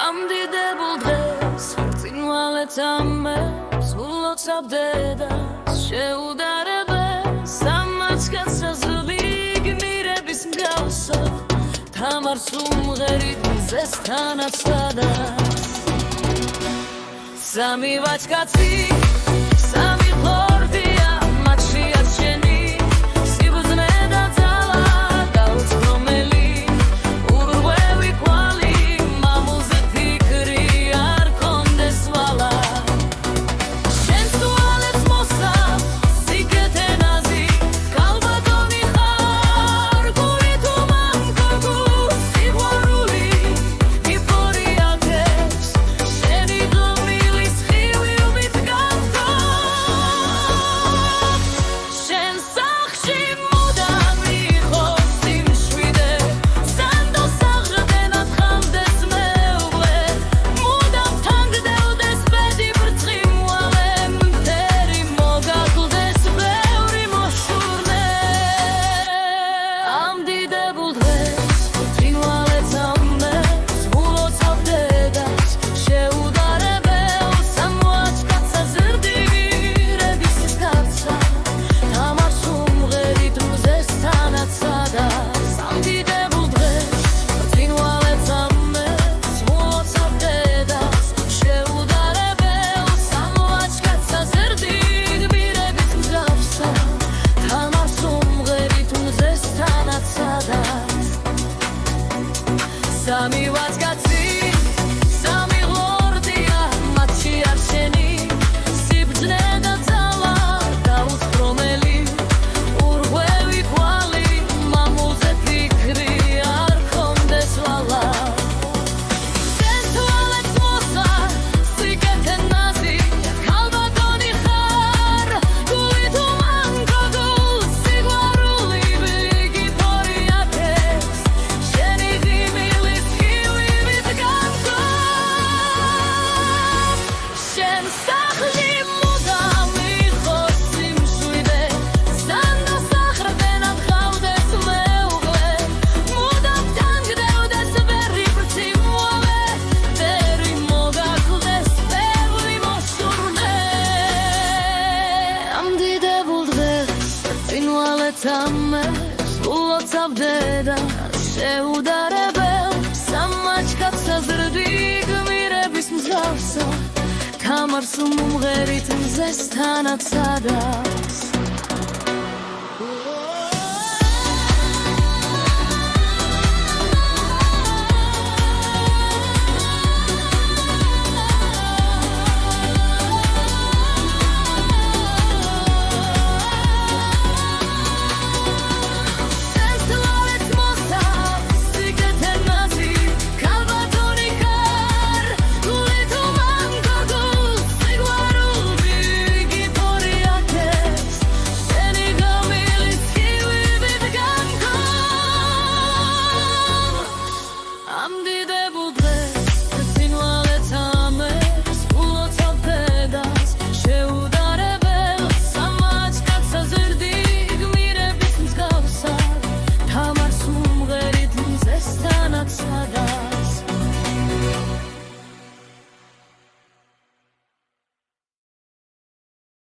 ამდიდებულ დღეს წინვალეთ ამებს ულოცავდედას შეუდარებეს სამაჩქაცას ვიგმირების მსგავსა თამარ სუმღერით მზესთანაც სადას სამი ვაჩქაცი სამი ხორდია მათში არჩენი სიბრძნე და ძალა გაუცხრომელი ურღვევი კვალი მამულზე ფიქრი არ კონდეს ვალა შენს თვალებს მოსავ სიგეთენაზი კალბატონი ხარ გული თუ მამკაკუ სიყვარული იფორიათებს შენი გმილის ხილივით გამგო შენ სახში მუდამ იყოს სიმშვიდე სანდო საღრდენად ხამდეს მეუღლე მუდამ თანგდევდეს ბედი ბრწყინვალე მტერი მოგაკლდეს ბევრი მოშურნე ამდიდებულ დღეს წინვალეთ ამებს ულოცავდედას შეუდარებელ სამოაჩქაცა ზრდიგირების მსგავსა თამარ სუმღერით მზესთანაც სადას ამდიდებულ დღეს წინვალეთ ამებს ულოცავდედას შეუდარებელ სამოაჩქაცა ზრდიგირების მსგავსა თამარ სუმღერით მზესთანაც სადას სამი ვაჩქაცი სამი ღორდია მათში არჩენი სიბრძნე და ძალა გაუცხრომელი ურღვევი კვალი მამულზე ფიქრი არ კონდეს ვალა შენ თვალებს მოსავ სიგეთენაზი კალბატონი ხარ გული თუ მამკაკუ სიყვარული ბიგი ფორიათებს შენი ღიმილის ხილივით გამგო შენ სახლი მუდამ იყოს სიმშვიდე სანდო საღრდენად ხავდეს მეუღლე მუდამ თანგდევდეს ბევრი ბრწყინვალე მტერი მოგაკლდეს ბევრი მოშურნე ამდიდებულ დღეს წინვალეთ ამებს ულოცავდედას შეუდარებელ სამაჩქაცა ზრდიგმირების მსგავსა თამარ სუმღერით მზესთანაც სადას